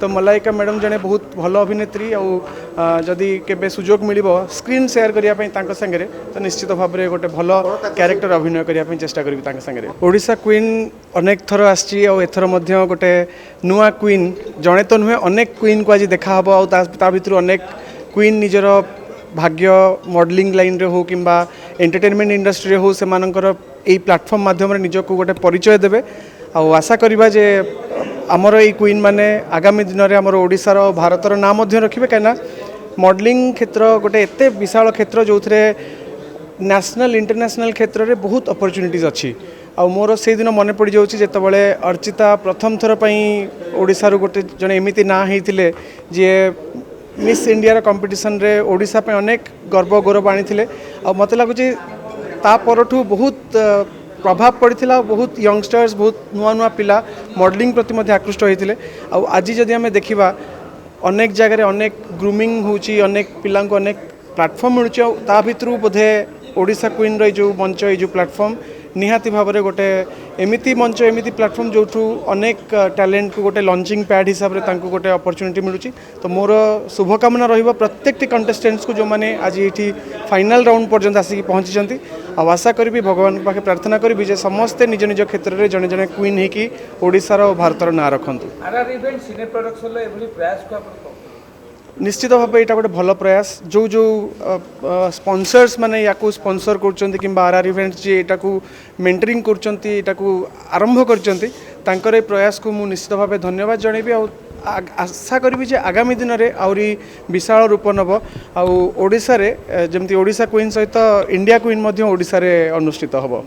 तो मलाइका मैडम जड़े बहुत भल अभिनेत्री आदि केबे सुजोग मिल स्क्रीन शेयर करने सागर तो निश्चित भाव में गोटे भल क्यारेक्टर अभिनय करने चेष्टा करी सागर ओडिशा क्वीन अनेक थर आथर गोटे नुआ क्वीन जड़े तो नुहे अनेक क्वीन को आज देखा ता भर अनेक क्वीन निजर भाग्य मॉडलिंग लाइन रे हो किंबा एंटरटेनमेंट इंडस्ट्री हो से यही प्लेटफॉर्म माध्यम निजक गोटे परिचय देवे आशा करवा जे आमर ये क्वीन माने आगामी दिन में आमर ओडिशार भारतर नाम रखिए कहीं मॉडलिंग क्षेत्र गोटे एत विशाल क्षेत्र जो थे नेशनल इंटरनेशनल क्षेत्र में बहुत अपॉर्चुनिटीज अच्छी आ मोर से दिन मन पड़ जाऊँगी जितेबाला अर्चिता प्रथम थर ओडिशार गोटे जड़े एमती ना होते जी मिस इंडिया कंपटीशन रे ओडिशा पे अनेक गर्व गौरव आनी मत लगुच तापरठू बहुत प्रभाव पड़ा बहुत यंगस्टर्स बहुत नुआ नुआ पिला मॉडलिंग प्रति आकृष्ट होते आज जदि आम देखा अनेक जगह अनेक ग्रूमिंग होची अनेक पिला अनेक प्लेटफॉर्म मिलूँ ता भितर बोधे ओडिशा क्वीन रो जो मंच ये जो प्लेटफॉर्म निहाती भाव में गोटे एमती मंच एमती प्लेटफॉर्म जो अनेक टैलेंट को गोटे लॉन्चिंग पैड हिसाब से गोटे अपॉर्चुनिटी मिलूँ तो मोर शुभकामना रही प्रत्येक कंटेस्टेंट्स को जो मैंने आज ये फाइनल राउंड पर्यंत आसिक पहुँची आशा करी भगवान पाखे प्रार्थना करी जे समस्ते निज निज क्षेत्र में जड़े जड़े क्वीन होगी ओडिशार और भारतर ना रखु निश्चित भाव यहाँ गोटे भल प्रयास जो जो स्पॉन्सर्स माने या स्पॉन्सर कर आर इवेंट्स जी यहाँ मेंटरिंग कर आरंभ कर प्रयास को मुझे निश्चित भाव धन्यवाद जनइबी आशा करी जे आगामी दिन में आहरी विशाल रूप नब आशा जमी ओडिशा क्वीन सहित इंडिया क्वीन ओडिशा रे अनुष्ठित हम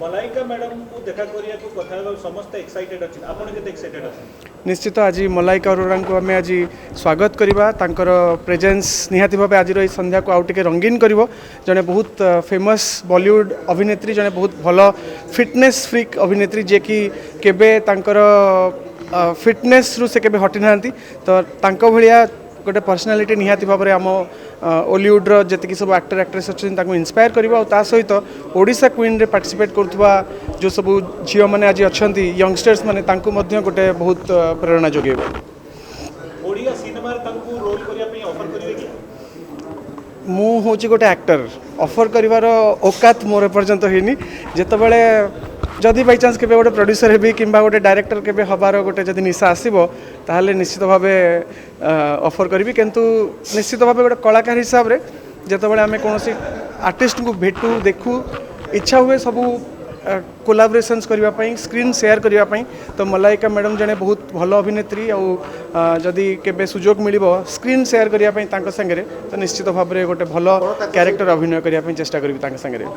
निश्चित आज मलाइका अरोड़ा को आम आज स्वागत करवा तांकर प्रेजेंस निहाती भाव आज संध्या को आउटे रंगीन कर जड़े बहुत फेमस बॉलीवुड अभिनेत्री जड़े बहुत भल फिटनेस फ्रिक अभिनेत्री जे कि केबे तांकर फिटनेस रु से केबे हटि ना तो तांको भलिया गोटे पर्सनालीटी निहाती भाव में आम ओलीवुड जी सब एक्टर एक्ट्रेस अच्छे इन्स्पायर करवा और सहित ओडिशा क्वीन रे पार्टिसिपेट करुवा जो सब झील मैंने आज अच्छा यंगस्टर्स मैंने गोटे बहुत प्रेरणा जोगे मु हूँ गोटे एक्टर ऑफर करिवार औकात मोर एपर्यंत होनी जितेबाला जदि बाई चान्स के गोटे प्रोड्यूसर हेबी कि गोटे डायरेक्टर के हबार गोटे जदि निशा आसो ताहले निश्चित भाव ऑफर करी किंतु निश्चित भाव गोटे कलाकार हिसाब से जितेबाला आम कौन आर्टिस्ट को भेटू देखू इच्छा हुए सबू कोलाबोरेशंस करने स्क्रीन शेयर करने तो मलाइका मैडम जड़े बहुत भल अभिनेत्री आदि केबे सुजोग मिल स्क्रीन शेयर करने सागर तो निश्चित भाव में गोटे भल क्यारेक्टर अभिनय करने चेष्टा करी सागर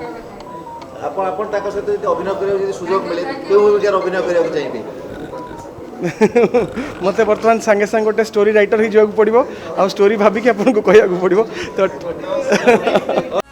मत बर्तमान सांगे सांगे गोटे स्टोरी राइटर ही जावाक पड़ो आ स्टोरी भाविकी आपको कहूँ पड़ो तो